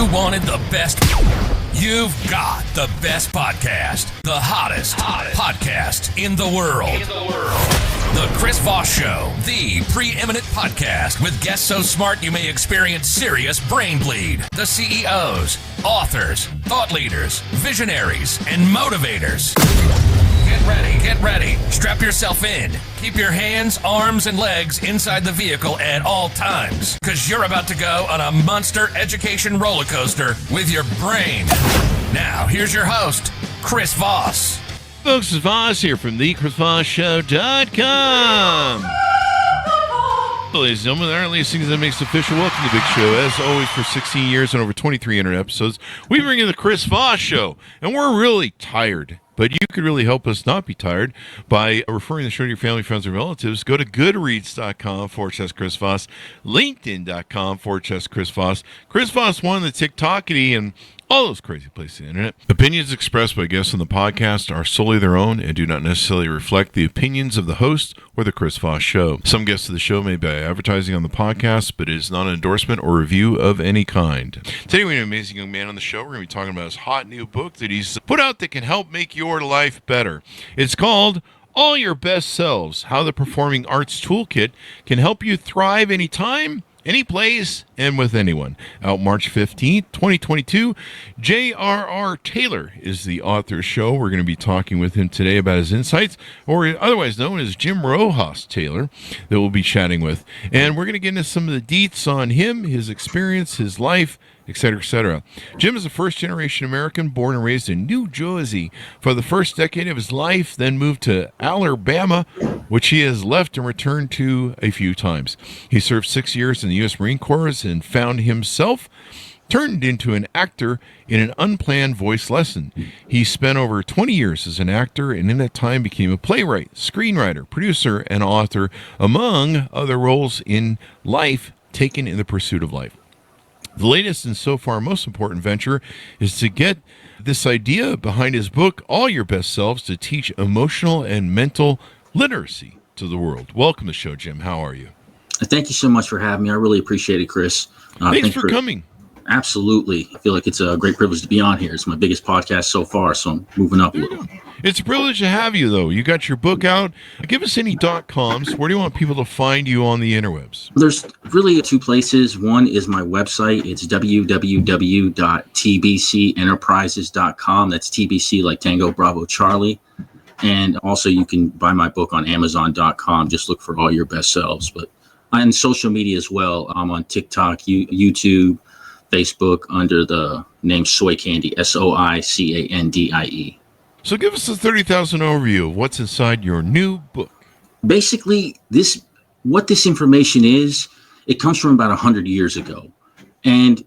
You wanted the best. You've got the best podcast. The hottest podcast in the world. The Chris Voss Show, the preeminent podcast with guests so smart you may experience serious brain bleed. The CEOs, authors, thought leaders, visionaries, and motivators. Get ready. Strap yourself in. Keep your hands, arms, and legs inside the vehicle at all times, because you're about to go on a monster education roller coaster with your brain. Now, here's your host, Chris Voss. Folks, this is Voss here from the ChrisVossShow.com. Ladies and gentlemen, there are at least things that makes official. Welcome to the big show. As always, for 16 years and over 2,300 episodes, we bring you the Chris Voss Show, and we're really tired. But you could really help us not be tired by referring the show to your family, friends, and relatives. Go to goodreads.com/Chris Voss, LinkedIn.com/Chris Voss, Chris Voss 1, the TikTokity, and all those crazy places on the internet. Opinions expressed by guests on the podcast are solely their own and do not necessarily reflect the opinions of the host or the Chris Voss Show. Some guests of the show may be advertising on the podcast, but it is not an endorsement or review of any kind. Today we have an amazing young man on the show. We're going to be talking about his hot new book that he's put out that can help make your life better. It's called All Your Best Selves, How the Performing Arts Toolkit Can Help You Thrive Anytime, any place, and with anyone. Out March 15th, 2022. J.J.R. Taylor is the author show. We're going to be talking with him today about his insights, or otherwise known as Jim Rojas Taylor, that we'll be chatting with. And we're going to get into some of the deets on him, his experience, his life, etc., etc. Jim is a first-generation American born and raised in New Jersey for the first decade of his life, then moved to Alabama, which he has left and returned to a few times. He served 6 years in the U.S. Marine Corps and found himself turned into an actor in an unplanned voice lesson. He spent over 20 years as an actor, and in that time became a playwright, screenwriter, producer, and author, among other roles in life taken in the pursuit of life. The latest and so far most important venture is to get this idea behind his book, All Your Best Selves, to teach emotional and mental literacy to the world. Welcome to the show, Jim. How are you? Thank you so much for having me. I really appreciate it, Chris. Thanks for coming. Absolutely. I feel like it's a great privilege to be on here. It's my biggest podcast so far, so I'm moving up a little. It's a privilege to have you, though. You got your book out. Give us any .coms. Where do you want people to find you on the interwebs? There's really two places. One is my website. It's www.tbcenterprises.com. That's TBC like Tango Bravo Charlie. And also you can buy my book on amzn.to. Just look for All Your Best Selves. But on social media as well. I'm on TikTok, YouTube, Facebook under the name Soy Candy, SOICANDIE. So give us a 30,000 overview of what's inside your new book. Basically, what this information is, it comes from about 100 years ago. And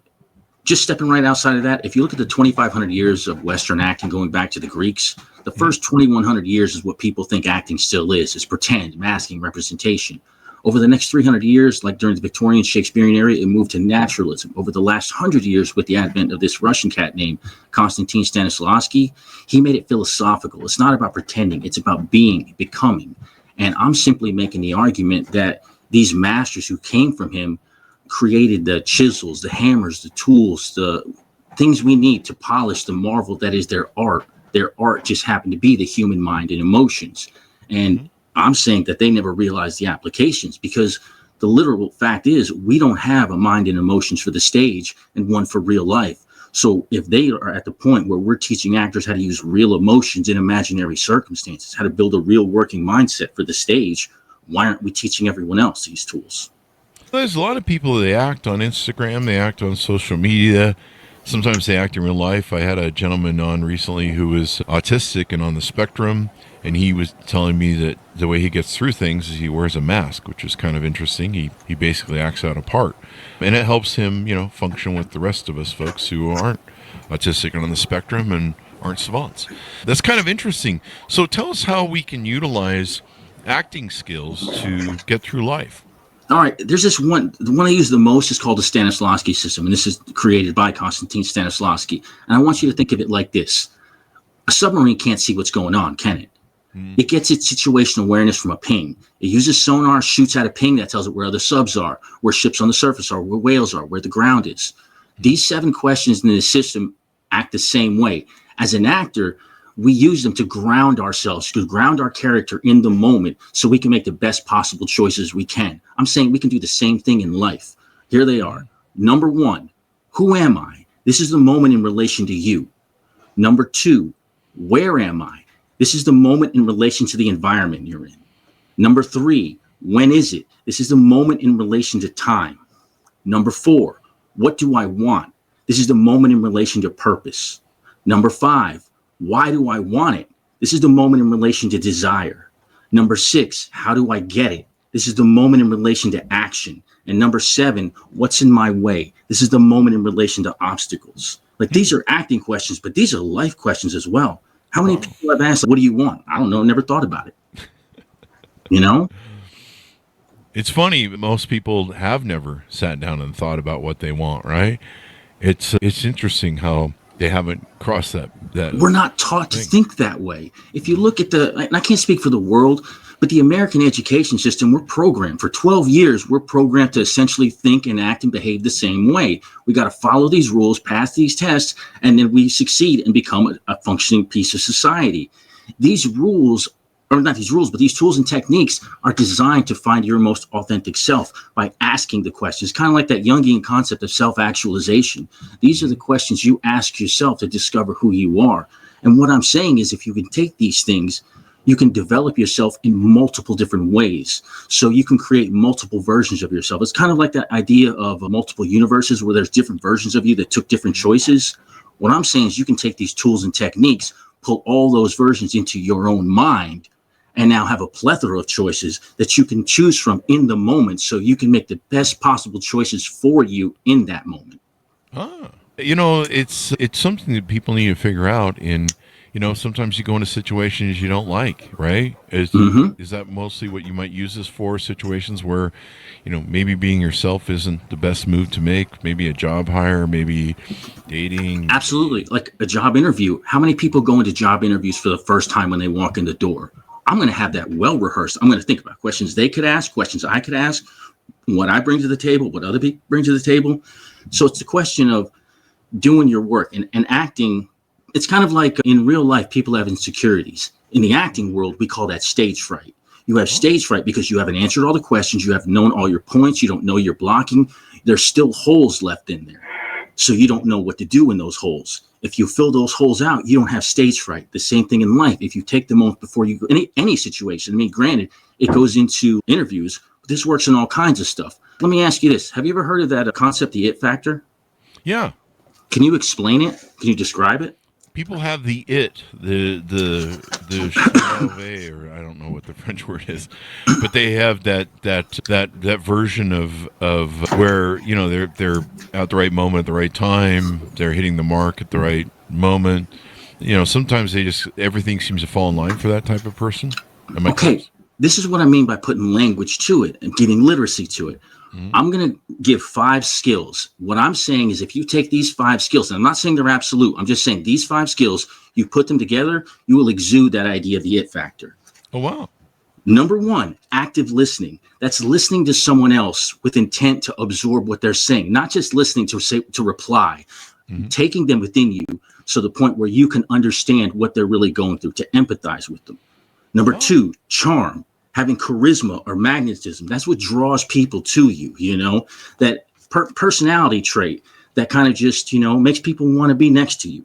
just stepping right outside of that, if you look at the 2,500 years of Western acting going back to the Greeks, the first 2,100 years is what people think acting still is. It's pretend, masking, representation. Over the next 300 years, like during the Victorian Shakespearean era, it moved to naturalism. Over the last 100 years, with the advent of this Russian cat named Konstantin Stanislavski, he made it philosophical. It's not about pretending. It's about being, becoming. And I'm simply making the argument that these masters who came from him created the chisels, the hammers, the tools, the things we need to polish the marvel that is their art. Their art just happened to be the human mind and emotions. And I'm saying that they never realized the applications, because the literal fact is we don't have a mind and emotions for the stage and one for real life. So if they are at the point where we're teaching actors how to use real emotions in imaginary circumstances, how to build a real working mindset for the stage, why aren't we teaching everyone else these tools? There's a lot of people that act on Instagram, they act on social media. Sometimes they act in real life. I had a gentleman on recently who was autistic and on the spectrum, and he was telling me that the way he gets through things is he wears a mask, which is kind of interesting. He basically acts out a part, and it helps him, function with the rest of us folks who aren't autistic and on the spectrum and aren't savants. That's kind of interesting. So tell us how we can utilize acting skills to get through life. All right, there's this one. The one I use the most is called the Stanislavski system, and this is created by Konstantin Stanislavski. And I want you to think of it like this. A submarine can't see what's going on, can it? It gets its situational awareness from a ping. It uses sonar, shoots out a ping that tells it where other subs are, where ships on the surface are, where whales are, where the ground is. These 7 questions in the system act the same way. As an actor, we use them to ground ourselves, to ground our character in the moment so we can make the best possible choices we can. I'm saying we can do the same thing in life. Here they are. Number 1, who am I? This is the moment in relation to you. Number 2, where am I? This is the moment in relation to the environment you're in. Number 3, when is it? This is the moment in relation to time. Number 4, what do I want? This is the moment in relation to purpose. Number 5, why do I want it? This is the moment in relation to desire. Number 6, how do I get it? This is the moment in relation to action. And number 7, what's in my way? This is the moment in relation to obstacles. Like, these are acting questions, but these are life questions as well. How many people have asked, what do you want? I don't know. Never thought about it. You know? It's funny. Most people have never sat down and thought about what they want, right? It's interesting how they haven't crossed that. We're not taught to think that way. If you look at and I can't speak for the world, but the American education system, we're programmed for 12 years. We're programmed to essentially think and act and behave the same way. We got to follow these rules, pass these tests, and then we succeed and become a functioning piece of society. These rules, or not these rules, but these tools and techniques are designed to find your most authentic self by asking the questions, kind of like that Jungian concept of self-actualization. These are the questions you ask yourself to discover who you are. And what I'm saying is, if you can take these things, you can develop yourself in multiple different ways. So you can create multiple versions of yourself. It's kind of like that idea of multiple universes where there's different versions of you that took different choices. What I'm saying is you can take these tools and techniques, pull all those versions into your own mind, and now have a plethora of choices that you can choose from in the moment so you can make the best possible choices for you in that moment. It's something that people need to figure out sometimes you go into situations you don't like, right? Is that mostly what you might use this for? Situations where, maybe being yourself isn't the best move to make, maybe a job hire, maybe dating. Absolutely. Like a job interview. How many people go into job interviews for the first time when they walk in the door? I'm going to have that well rehearsed. I'm going to think about questions they could ask, questions I could ask, what I bring to the table, what other people bring to the table. So it's the question of doing your work and acting. It's kind of like in real life, people have insecurities. In the acting world, we call that stage fright. You have stage fright because you haven't answered all the questions. You haven't known all your points. You don't know you're blocking. There's still holes left in there. So you don't know what to do in those holes. If you fill those holes out, you don't have stage fright. The same thing in life. If you take the moment before you go any situation, I mean, granted, it goes into interviews. But this works in all kinds of stuff. Let me ask you this. Have you ever heard of that concept, the it factor? Yeah. Can you explain it? Can you describe it? People have the chevet, or I don't know what the French word is, but they have that version of where they're at the right moment at the right time, they're hitting the mark at the right moment. Sometimes everything seems to fall in line for that type of person. Okay, this is what I mean by putting language to it and giving literacy to it. I'm going to give 5 skills. What I'm saying is if you take these 5 skills, and I'm not saying they're absolute, I'm just saying these 5 skills, you put them together, you will exude that idea of the it factor. Oh, wow. Number 1, active listening. That's listening to someone else with intent to absorb what they're saying, not just listening to reply, taking them within you to the point where you can understand what they're really going through, to empathize with them. Number 2, charm. Having charisma or magnetism, that's what draws people to you, that personality trait that kind of just, makes people want to be next to you.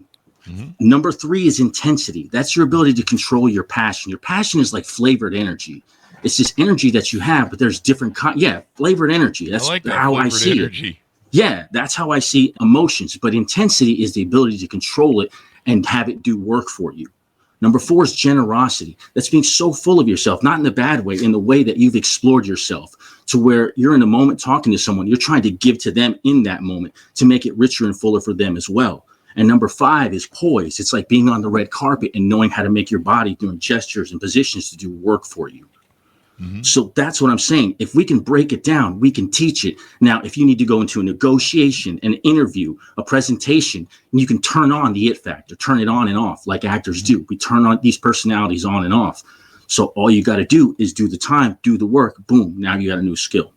Number 3 is intensity. That's your ability to control your passion. Your passion is like flavored energy. It's this energy that you have, but there's different flavored energy. That's how I see it. Yeah, that's how I see emotions. But intensity is the ability to control it and have it do work for you. Number 4 is generosity. That's being so full of yourself, not in the bad way, in the way that you've explored yourself to where you're in a moment talking to someone, you're trying to give to them in that moment to make it richer and fuller for them as well. And number 5 is poise. It's like being on the red carpet and knowing how to make your body doing gestures and positions to do work for you. So that's what I'm saying. If we can break it down, we can teach it. Now, if you need to go into a negotiation, an interview, a presentation, you can turn on the it factor, turn it on and off like actors do. We turn on these personalities on and off. So all you got to do is do the time, do the work. Boom. Now you got a new skill.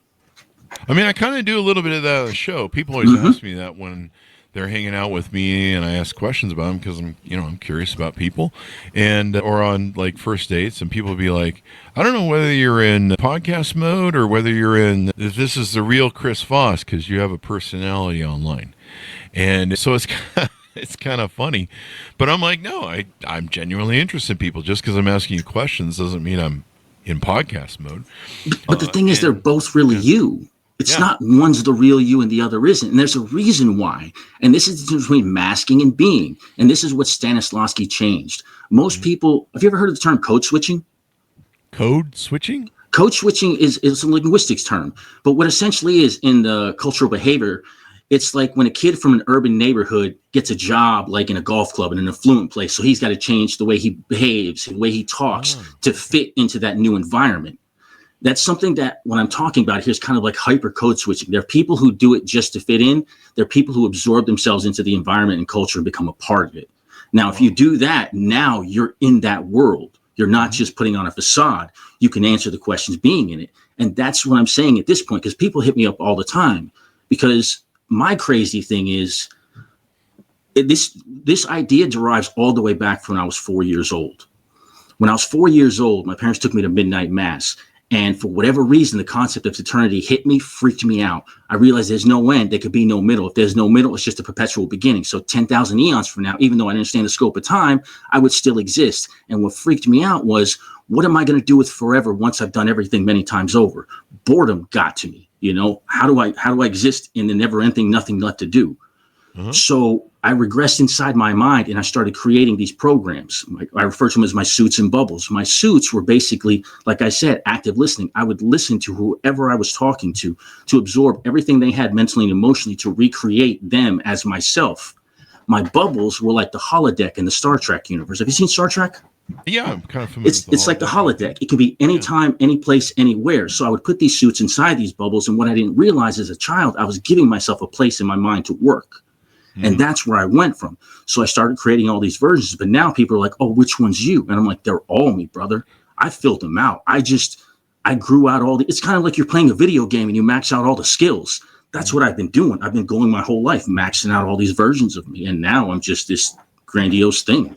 I mean, I kind of do a little bit of that on the show. People always ask me that when they're hanging out with me and I ask questions about them because I'm curious about people, and or on like first dates, and people will be like, I don't know whether you're in podcast mode or whether you're in, if this is the real Chris Voss because you have a personality online. And so it's kind of funny, but I'm like, no, I'm genuinely interested in people. Just because I'm asking you questions doesn't mean I'm in podcast mode. But the thing is, they're both really you. It's not one's the real you and the other isn't. And there's a reason why. And this is the difference between masking and being. And this is what Stanislavski changed. Most people, have you ever heard of the term code switching? Code switching? Code switching is a linguistics term. But what essentially is in the cultural behavior, it's like when a kid from an urban neighborhood gets a job, like in a golf club in an affluent place. So he's got to change the way he behaves, the way he talks to fit into that new environment. That's something that when I'm talking about here is kind of like hyper code switching. There are people who do it just to fit in. There are people who absorb themselves into the environment and culture and become a part of it. Now, if you do that, now you're in that world. You're not just putting on a facade. You can answer the questions being in it. And that's what I'm saying at this point, because people hit me up all the time. Because my crazy thing is this idea derives all the way back from when I was 4 years old. When I was 4 years old, my parents took me to midnight mass. And for whatever reason, the concept of eternity hit me, freaked me out. I realized there's no end. There could be no middle. If there's no middle, it's just a perpetual beginning. So 10,000 eons from now, even though I didn't understand the scope of time, I would still exist. And what freaked me out was, what am I going to do with forever once I've done everything many times over? Boredom got to me. How do I exist in the never ending, nothing left to do? So I regressed inside my mind and I started creating these programs. I refer to them as my suits and bubbles. My suits were basically, like I said, active listening. I would listen to whoever I was talking to absorb everything they had mentally and emotionally to recreate them as myself. My bubbles were like the holodeck in the Star Trek universe. Have you seen Star Trek? Yeah, I'm kind of familiar. It's like the holodeck. It could be anytime, any place, anywhere. So I would put these suits inside these bubbles. And what I didn't realize as a child, I was giving myself a place in my mind to work. And that's where I went from. So I started creating all these versions. But now people are like, oh, which one's you? And I'm like, they're all me, brother. I filled them out. I grew out it's kind of like you're playing a video game and you max out all the skills. That's what I've been doing. I've been going my whole life, maxing out all these versions of me. And now I'm just this grandiose thing.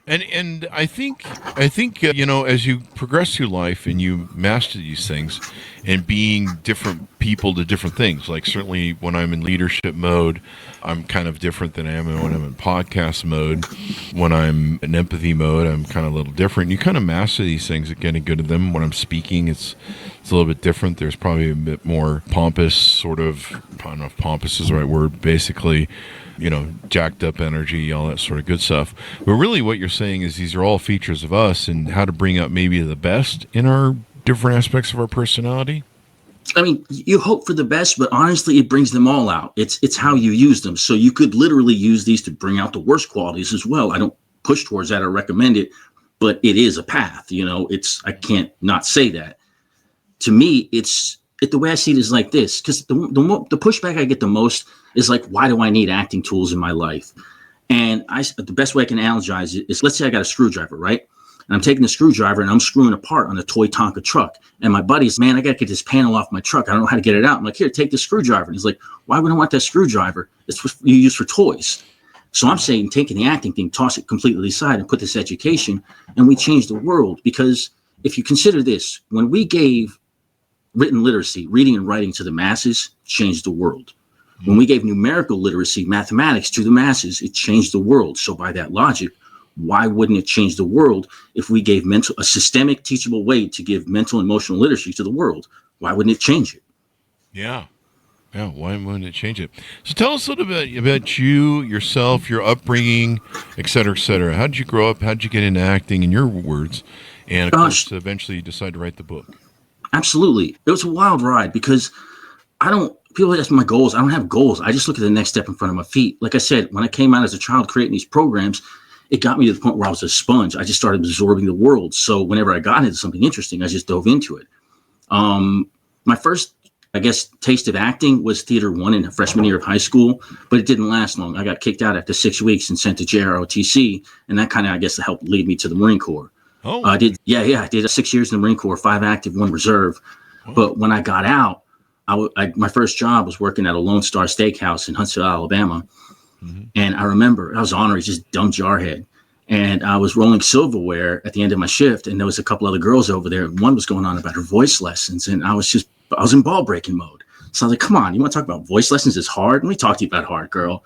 And I think as you progress through life and you master these things and being different people to different things, like certainly when I'm in leadership mode, I'm kind of different than I am when I'm in podcast mode. When I'm in empathy mode, I'm kind of a little different. You kind of master these things and getting good at them. When I'm speaking, it's a little bit different. There's probably a bit more pompous, sort of, I don't know if pompous is the right word, basically, jacked up energy, all that sort of good stuff. But really what you're saying is these are all features of us and how to bring out maybe the best in our different aspects of our personality. I mean, you hope for the best, but honestly, it brings them all out. It's how you use them. So you could literally use these to bring out the worst qualities as well. I don't push towards that or recommend it, but it is a path. I can't not say that. To me, the way I see it is like this, because the pushback I get the most is like, why do I need acting tools in my life? And the best way I can analogize it is, let's say I got a screwdriver, right? And I'm taking the screwdriver and I'm screwing apart on a toy Tonka truck. And my buddy's, man, I got to get this panel off my truck. I don't know how to get it out. I'm like, here, take the screwdriver. And he's like, why would I want that screwdriver? It's what you use for toys. So I'm saying, taking the acting thing, toss it completely aside and put this education, and we change the world. Because if you consider this, when we gave written literacy, reading and writing to the masses, changed the world. When we gave numerical literacy, mathematics to the masses, it changed the world. So by that logic, why wouldn't it change the world if we gave a systemic, teachable way to give mental and emotional literacy to the world? Why wouldn't it change it? Yeah. Yeah, why wouldn't it change it? So tell us a little bit about you, yourself, your upbringing, et cetera, et cetera. How did you grow up? How did you get into acting, in your words? And, of course, eventually you decide to write the book. Absolutely. It was a wild ride because people ask me my goals. I don't have goals. I just look at the next step in front of my feet. Like I said, when I came out as a child creating these programs, it got me to the point where I was a sponge. I just started absorbing the world. So whenever I got into something interesting, I just dove into it. My first, taste of acting was Theater 1 in the freshman year of high school, but it didn't last long. I got kicked out after 6 weeks and sent to JROTC, and that kind of, helped lead me to the Marine Corps. Oh, I did 6 years in the Marine Corps, 5 active, 1 reserve. Oh. But when I got out, my first job was working at a Lone Star Steakhouse in Huntsville, Alabama. And I remember I was honorary, just dumb jarhead. And I was rolling silverware at the end of my shift. And there was a couple other girls over there. And one was going on about her voice lessons. And I was in ball breaking mode. So I was like, come on, you want to talk about voice lessons? It's hard. Let me talk to you about hard, girl.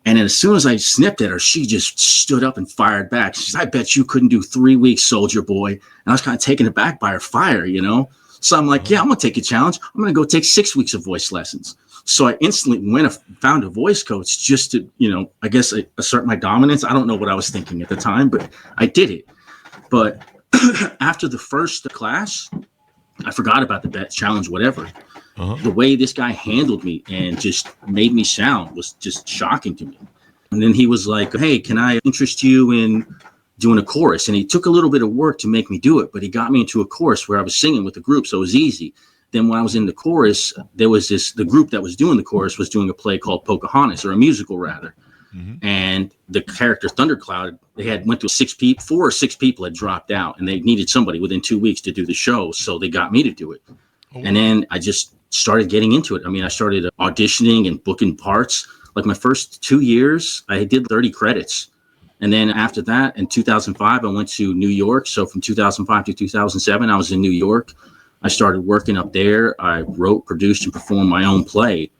And then as soon as I snipped at her, she just stood up and fired back. She said, I bet you couldn't do 3 weeks, soldier boy. And I was kind of taken aback by her fire, you know? So I'm like, yeah, I'm going to take a challenge. I'm going to go take 6 weeks of voice lessons. So I instantly went and found a voice coach just to, you know, I guess assert my dominance. I don't know what I was thinking at the time, but I did it. But after the first class, I forgot about the bet challenge, whatever. The way this guy handled me and just made me sound was just shocking to me. And then he was like, hey, can I interest you in doing a chorus? And he took a little bit of work to make me do it, but he got me into a chorus where I was singing with the group, so it was easy. Then when I was in the chorus, there was the group that was doing the chorus was doing a play called Pocahontas, or a musical rather. And the character Thundercloud, they had went through 4 or 6 people had dropped out, and they needed somebody within 2 weeks to do the show. So they got me to do it. And then I just started getting into it. I mean, I started auditioning and booking parts. Like my first 2 years, I did 30 credits. And then after that, in 2005, I went to New York. So from 2005 to 2007, I was in New York. I started working up there. I wrote, produced, and performed my own play.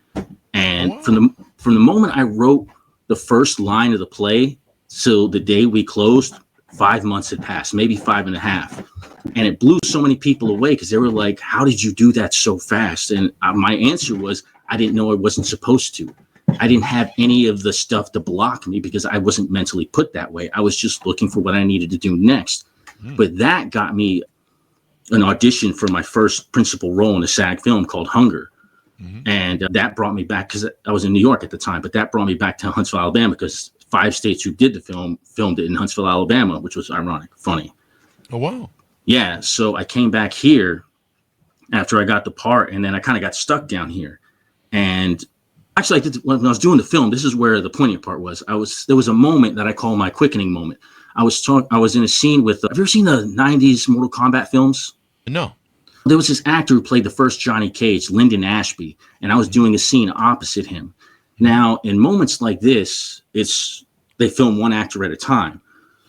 And from the moment I wrote the first line of the play till the day we closed, 5 months had passed, maybe 5.5. And it blew so many people away because they were like, how did you do that so fast? And my answer was, I didn't know I wasn't supposed to. I didn't have any of the stuff to block me because I wasn't mentally put that way. I was just looking for what I needed to do next. But that got me an audition for my first principal role in a SAG film called Hunger. And that brought me back, because I was in New York at the time, but that brought me back to Huntsville, Alabama, because 5 states who did the film filmed it in Huntsville, Alabama, which was ironic, funny. Oh, wow. Yeah, so I came back here after I got the part, and then I kind of got stuck down here. And actually, when I was doing the film, this is where the poignant part was. There was a moment that I call my quickening moment. I was in a scene with, have you ever seen the 90s Mortal Kombat films? No. There was this actor who played the first Johnny Cage, Lyndon Ashby, and I was doing a scene opposite him. Now, in moments like this, they film one actor at a time.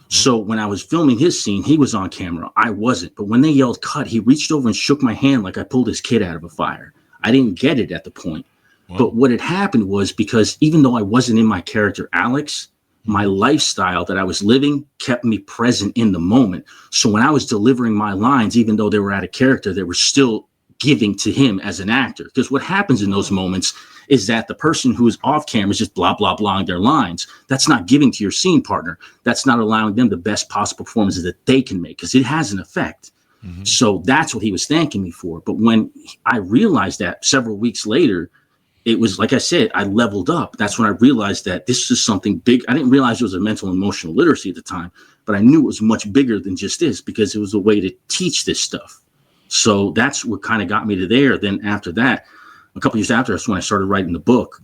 So when I was filming his scene, he was on camera. I wasn't. But when they yelled cut, he reached over and shook my hand like I pulled his kid out of a fire. I didn't get it at the point. Wow. But what had happened was, because even though I wasn't in my character, Alex, my lifestyle that I was living kept me present in the moment. So when I was delivering my lines, even though they were out of character, they were still giving to him as an actor. Because what happens in those moments is that the person who is off camera is just blah, blah, blahing their lines. That's not giving to your scene partner. That's not allowing them the best possible performances that they can make, because it has an effect. So that's what he was thanking me for. But when I realized that several weeks later, it was, like I said, I leveled up. That's when I realized that this is something big. I didn't realize it was a mental and emotional literacy at the time, but I knew it was much bigger than just this, because it was a way to teach this stuff. So that's what kind of got me to there. Then after that, a couple years after, that's when I started writing the book.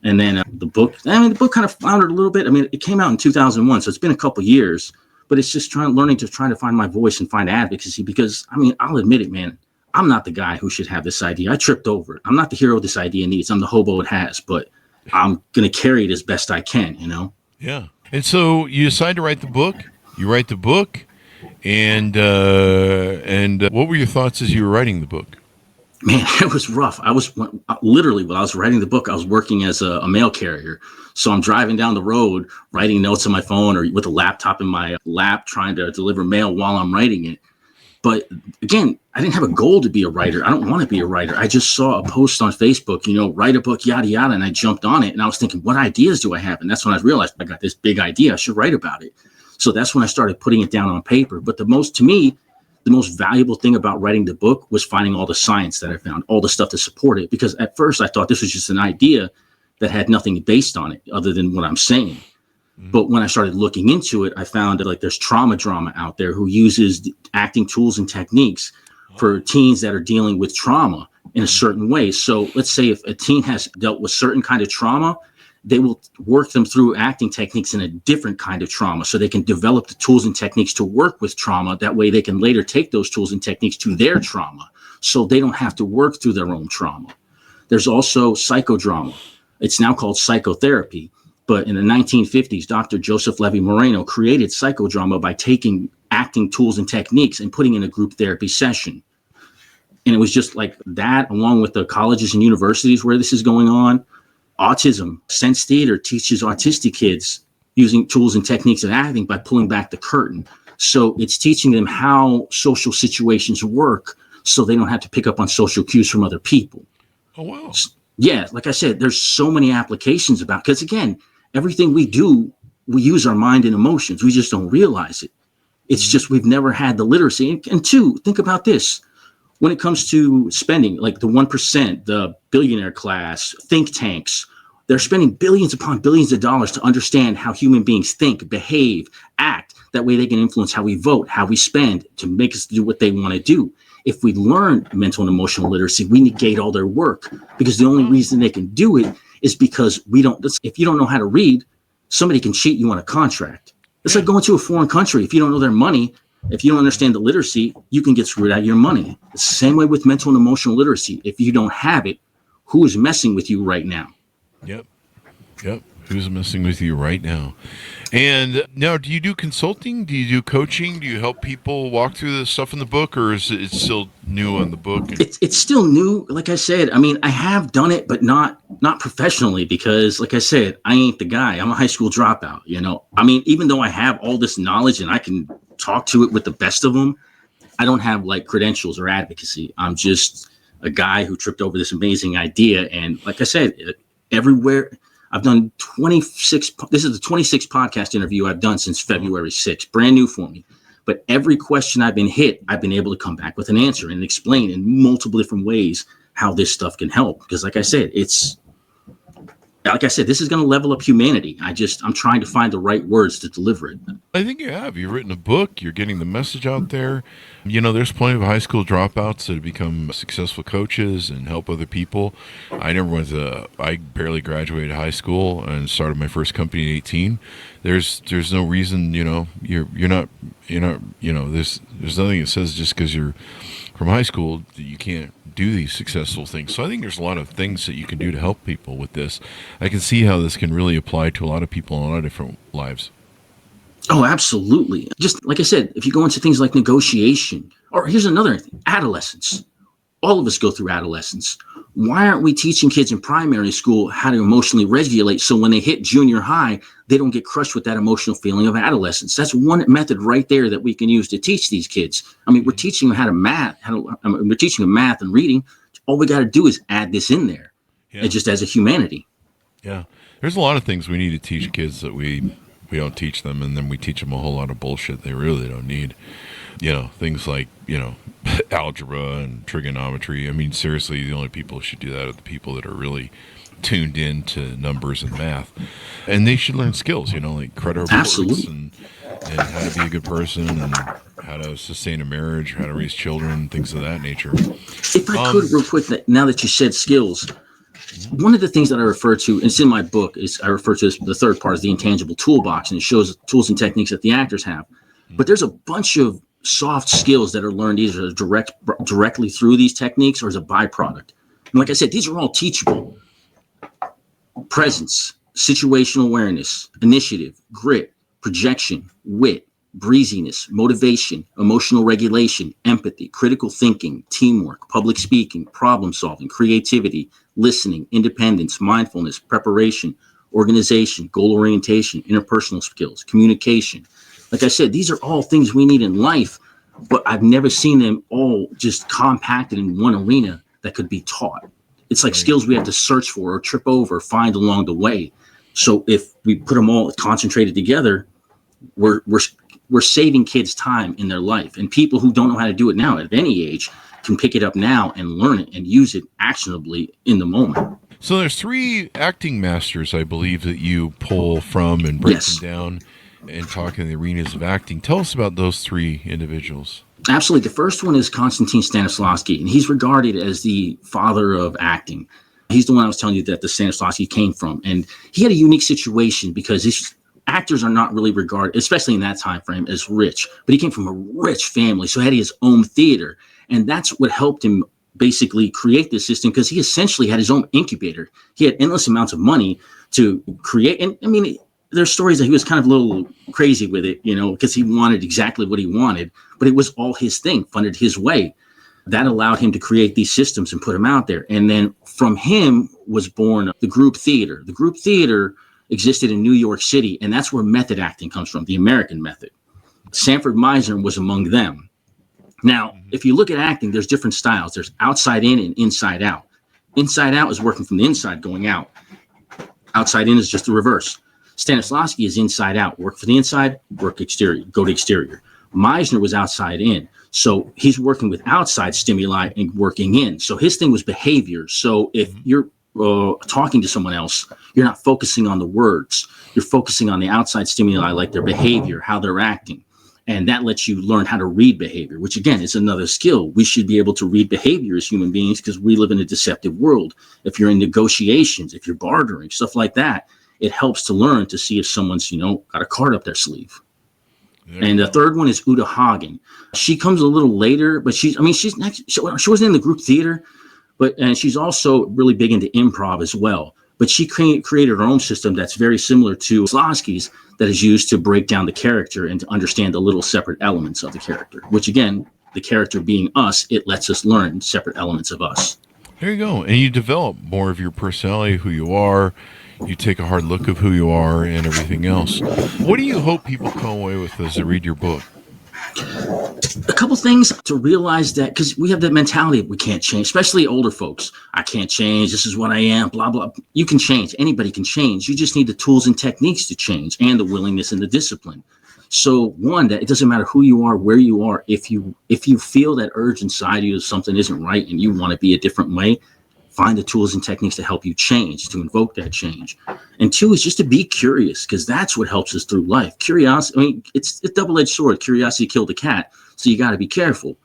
And then the book kind of floundered a little bit. I mean, it came out in 2001, so it's been a couple years, but it's just trying to find my voice and find advocacy, because, I mean, I'll admit it, man. I'm not the guy who should have this idea. I tripped over it. I'm not the hero this idea needs. I'm the hobo it has, but I'm going to carry it as best I can, you know? Yeah. And so you decide to write the book. You write the book. And what were your thoughts as you were writing the book? Man, it was rough. Literally, while I was writing the book, I was working as a mail carrier. So I'm driving down the road, writing notes on my phone or with a laptop in my lap, trying to deliver mail while I'm writing it. But again, I didn't have a goal to be a writer. I don't want to be a writer. I just saw a post on Facebook, write a book, yada, yada. And I jumped on it, and I was thinking, what ideas do I have? And that's when I realized I got this big idea. I should write about it. So that's when I started putting it down on paper. But the most valuable thing about writing the book was finding all the science that I found, all the stuff to support it. Because at first I thought this was just an idea that had nothing based on it other than what I'm saying. But when I started looking into it, I found that there's trauma drama out there who uses acting tools and techniques for teens that are dealing with trauma in a certain way. So let's say if a teen has dealt with certain kind of trauma, they will work them through acting techniques in a different kind of trauma, so they can develop the tools and techniques to work with trauma. That way they can later take those tools and techniques to their trauma, so they don't have to work through their own trauma. There's also psychodrama. It's now called psychotherapy. But in the 1950s, Dr. Joseph Levy Moreno created psychodrama by taking acting tools and techniques and putting in a group therapy session. And it was just like that, along with the colleges and universities where this is going on. Autism. Sense Theater teaches autistic kids using tools and techniques of acting by pulling back the curtain. So it's teaching them how social situations work so they don't have to pick up on social cues from other people. Oh, wow. Yeah, like I said, there's so many applications about, because again, everything we do, we use our mind and emotions. We just don't realize it. It's just we've never had the literacy. And two, think about this. When it comes to spending, like the 1%, the billionaire class, think tanks, they're spending billions upon billions of dollars to understand how human beings think, behave, act. That way they can influence how we vote, how we spend, to make us do what they want to do. If we learn mental and emotional literacy, we negate all their work, because the only reason they can do it is because we don't. If you don't know how to read, somebody can cheat you on a contract. It's like going to a foreign country. If you don't know their money, if you don't understand the literacy, you can get screwed out of your money. It's the same way with mental and emotional literacy. If you don't have it, who is messing with you right now? Yep. Who's messing with you right now? And now, do you do consulting? Do you do coaching? Do you help people walk through the stuff in the book, or is it still new on the book? It's still new. Like I said, I mean, I have done it, but not professionally, because like I said, I ain't the guy. I'm a high school dropout, you know? I mean, even though I have all this knowledge and I can talk to it with the best of them, I don't have like credentials or advocacy. I'm just a guy who tripped over this amazing idea. And like I said, everywhere I've done 26. This is the 26th podcast interview I've done since February 6th, brand new for me. But every question I've been hit, I've been able to come back with an answer and explain in multiple different ways how this stuff can help. Because like I said, this is going to level up humanity. I'm trying to find the right words to deliver it. I think you have. You've written a book. You're getting the message out there. You know, there's plenty of high school dropouts that have become successful coaches and help other people. I barely graduated high school and started my first company at 18. There's no reason, you know, you're not, you know, there's nothing that says just because you're from high school that you can't do these successful things. So I think there's a lot of things that you can do to help people with this. I can see how this can really apply to a lot of people in a lot of different lives. Oh, absolutely. Just like I said, if you go into things like negotiation, or here's another thing, adolescence. All of us go through adolescence. Why aren't we teaching kids in primary school how to emotionally regulate so when they hit junior high, they don't get crushed with that emotional feeling of adolescence? That's one method right there that we can use to teach these kids. I mean, we're teaching them we're teaching them math and reading. All we got to do is add this in there, and just as a humanity. Yeah. There's a lot of things we need to teach kids that we don't teach them, and then we teach them a whole lot of bullshit they really don't need. You know, things like, you know, algebra and trigonometry. I mean, seriously, the only people who should do that are the people that are really tuned in to numbers and math. And they should learn skills, you know, like credit reports and how to be a good person and how to sustain a marriage, how to raise children, things of that nature. If I could, real quick, now that you said skills, one of the things that I refer to, and it's in my book, is I refer to as the third part is the intangible toolbox, and it shows tools and techniques that the actors have. But there's a bunch of soft skills that are learned either directly through these techniques or as a byproduct. And like I said, these are all teachable. Presence, situational awareness, initiative, grit, projection, wit, breeziness, motivation, emotional regulation, empathy, critical thinking, teamwork, public speaking, problem solving, creativity, listening, independence, mindfulness, preparation, organization, goal orientation, interpersonal skills, communication. Like I said, these are all things we need in life, but I've never seen them all just compacted in one arena that could be taught. It's like skills we have to search for or trip over, find along the way. So if we put them all concentrated together, we're saving kids time in their life. And people who don't know how to do it now at any age can pick it up now and learn it and use it actionably in the moment. So there's 3 acting masters, I believe, that you pull from and break them down and talk in the arenas of acting. Tell us about those 3 individuals. Absolutely. The first one is Konstantin Stanislavski, and he's regarded as the father of acting. He's the one I was telling you that the Stanislavski came from. And he had a unique situation because his actors are not really regarded, especially in that time frame, as rich. But he came from a rich family, so he had his own theater. And that's what helped him basically create this system because he essentially had his own incubator. He had endless amounts of money to create. And I mean, there's stories that he was kind of a little crazy with it, because he wanted exactly what he wanted, but it was all his thing, funded his way. That allowed him to create these systems and put them out there. And then from him was born the group theater. The group theater existed in New York City, and that's where method acting comes from, the American method. Sanford Meisner was among them. Now, if you look at acting, there's different styles. There's outside in and inside out. Inside out is working from the inside going out. Outside in is just the reverse. Stanislavski is inside out. Work for the inside, work exterior, go to exterior. Meisner was outside in. So he's working with outside stimuli and working in. So his thing was behavior. So if you're talking to someone else, you're not focusing on the words. You're focusing on the outside stimuli, like their behavior, how they're acting. And that lets you learn how to read behavior, which again is another skill. We should be able to read behavior as human beings because we live in a deceptive world. If you're in negotiations, if you're bartering, stuff like that, it helps to learn to see if someone's, got a card up their sleeve. And the third one is Uta Hagen. She comes a little later, but she wasn't in the group theater, and she's also really big into improv as well. But she created her own system that's very similar to Slavsky's that is used to break down the character and to understand the little separate elements of the character, which again, the character being us, it lets us learn separate elements of us. There you go. And you develop more of your personality, who you are. You take a hard look of who you are and everything else. What do you hope people come away with as they read your book? A couple things to realize that, because we have that mentality we can't change, especially older folks. I can't change. This is what I am, blah, blah. You can change. Anybody can change. You just need the tools and techniques to change and the willingness and the discipline. So one, that it doesn't matter who you are, where you are. If you feel that urge inside you that something isn't right and you want to be a different way, find the tools and techniques to help you change, to invoke that change. And two is just to be curious, because that's what helps us through life. Curiosity, it's a double-edged sword. Curiosity killed the cat, so you got to be careful.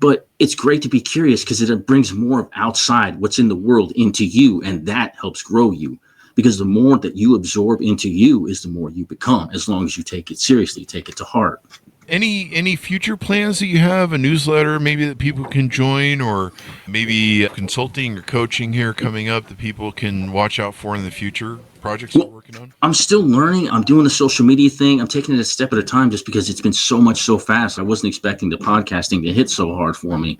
But it's great to be curious because it brings more of outside what's in the world into you, and that helps grow you. Because the more that you absorb into you is the more you become, as long as you take it seriously, take it to heart. Any future plans that you have, a newsletter maybe that people can join, or maybe consulting or coaching here coming up that people can watch out for in the future, projects you're working on? I'm still learning. I'm doing the social media thing. I'm taking it a step at a time just because it's been so fast. I wasn't expecting the podcasting to hit so hard for me,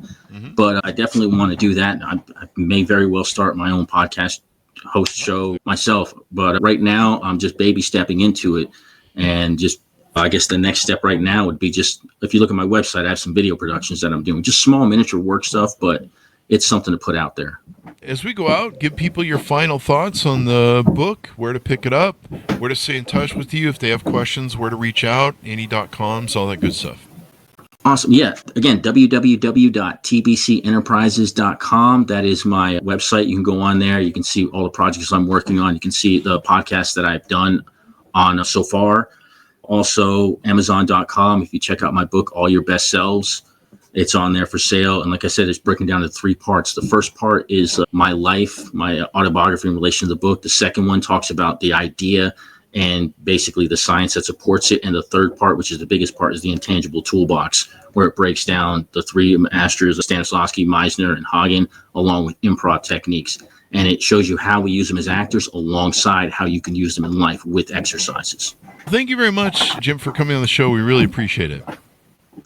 but I definitely want to do that. I may very well start my own podcast host show myself, but right now I'm just baby stepping into it, and just I guess the next step right now would be just, if you look at my website, I have some video productions that I'm doing, just small miniature work stuff, but it's something to put out there. As we go out, give people your final thoughts on the book, where to pick it up, where to stay in touch with you if they have questions, where to reach out, Annie.coms, all that good stuff. Awesome. Yeah. Again, www.tbcenterprises.com. That is my website. You can go on there. You can see all the projects I'm working on. You can see the podcasts that I've done on so far. Also, amzn.to. If you check out my book, All Your Best Selves, it's on there for sale. And like I said, it's broken down into 3 parts. The first part is my life, my autobiography in relation to the book. The second one talks about the idea and basically the science that supports it. And the third part, which is the biggest part, is the intangible toolbox, where it breaks down the 3 masters, Stanislavski, Meisner, and Hagen, along with improv techniques. And it shows you how we use them as actors alongside how you can use them in life with exercises. Thank you very much, Jim, for coming on the show. We really appreciate it.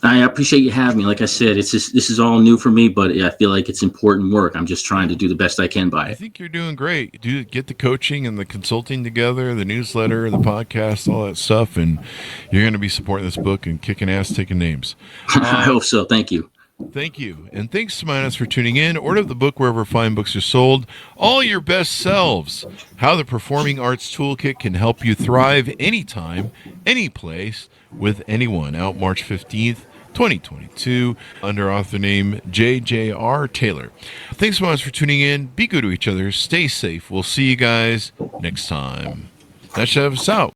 I appreciate you having me. Like I said, this is all new for me, but I feel like it's important work. I'm just trying to do the best I can by it. I think you're doing great. Get the coaching and the consulting together, the newsletter, the podcast, all that stuff, and you're going to be supporting this book and kicking ass, taking names. I hope so. Thank you. Thank you. And thanks to my audience for tuning in. Order the book wherever fine books are sold. All Your Best Selves, How the Performing Arts Toolkit Can Help You Thrive Anytime, Any Place, with Anyone. Out March 15th, 2022, under author name J.J.R. Taylor. Thanks so much for tuning in. Be good to each other. Stay safe. We'll see you guys next time. That should have us out.